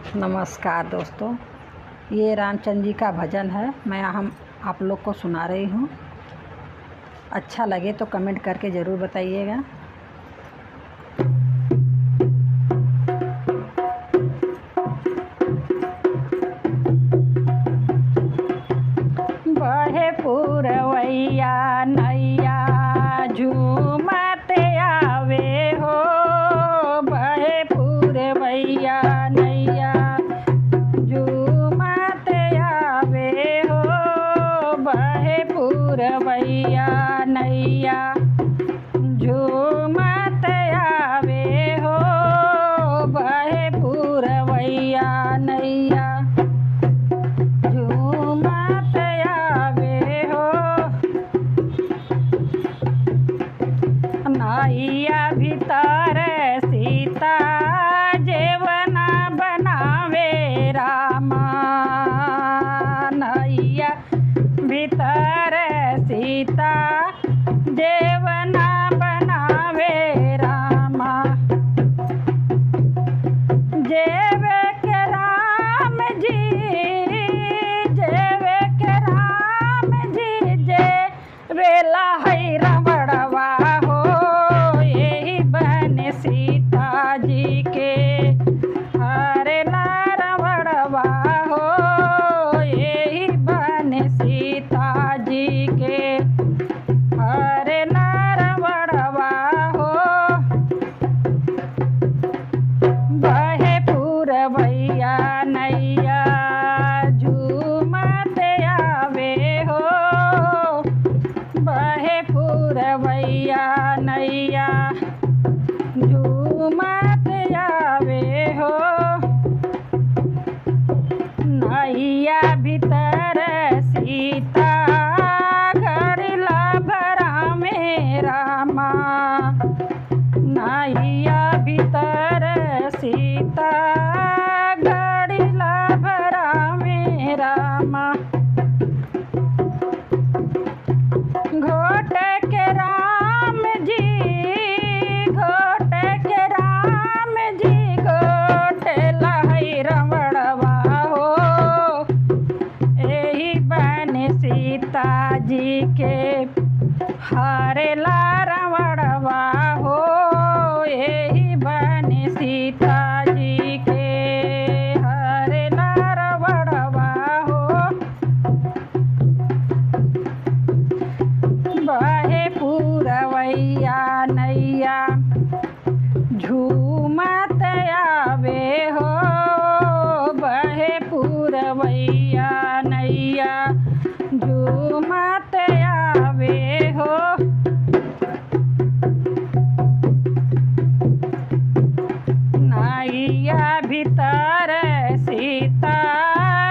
नमस्कार दोस्तों, ये रामचंद्र जी का भजन है। मैं आप लोग को सुना रही हूँ। अच्छा लगे तो कमेंट करके ज़रूर बताइएगा। बहे पुरवैया नैया झूमत आवे हो, बहे पुरवैया नैया झूमत आवे हो, बहे पुरवैया नैया झूमत आवे हो, बहे पुरवैया नैया झूमत आवे हो। नैया भीतर सीता जेवना बनावे रामा, नैया भीतर सीता जेवना बनावे रामा। जेवे के राम जी, जेवे के राम जी, जेवेला है रमणवा हो, यही बन सीता जी के हरेला रमणवा हो, यही बन सीता जी के हरेला रमणवा हो। बहे पुरवैया नैया झूमत आवे हो, बहे पुरवैया नैया झूमत आवे हो। नैया भीतर सीता घरला भरा में रामा, नैया भीतर सीता घड़िला भरा में रामा। घोट के राम जी, घोट के राम जी, घोटला है रमणवा हो, यही बन सीता जी के हरेला रमणवा हो, यही बन सीता जी के हरेला रमणवा हो। बहे पुरवैया नैया झूमत आवे हो, बहे पुरवैया नैया झूमत आवे हो। नैया भीतर सीता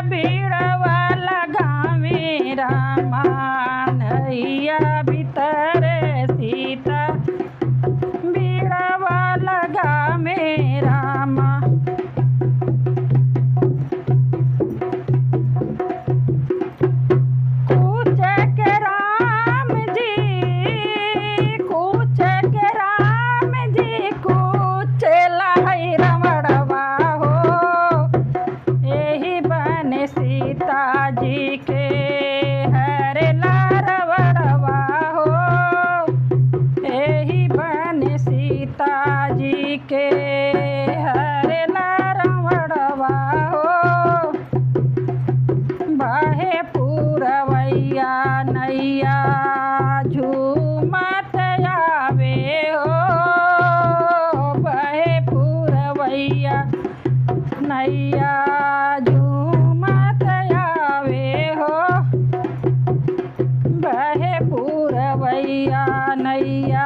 बीड़वा लगावे रामा, नैया भीतर सीता बीड़वा लगावे रामा। कूच के राम जी, कूच के राम जी, कूचला है रमणवा हो, यही बन सीता जी के हरेला रमणवा हो, यही बन सीता जी के हरेला रमणवा हो। बहे पुरवैया नैया झूमत आवे हो, बहे पुरवैया नैया झूमत आवे हो, बहे पुरवैया नैया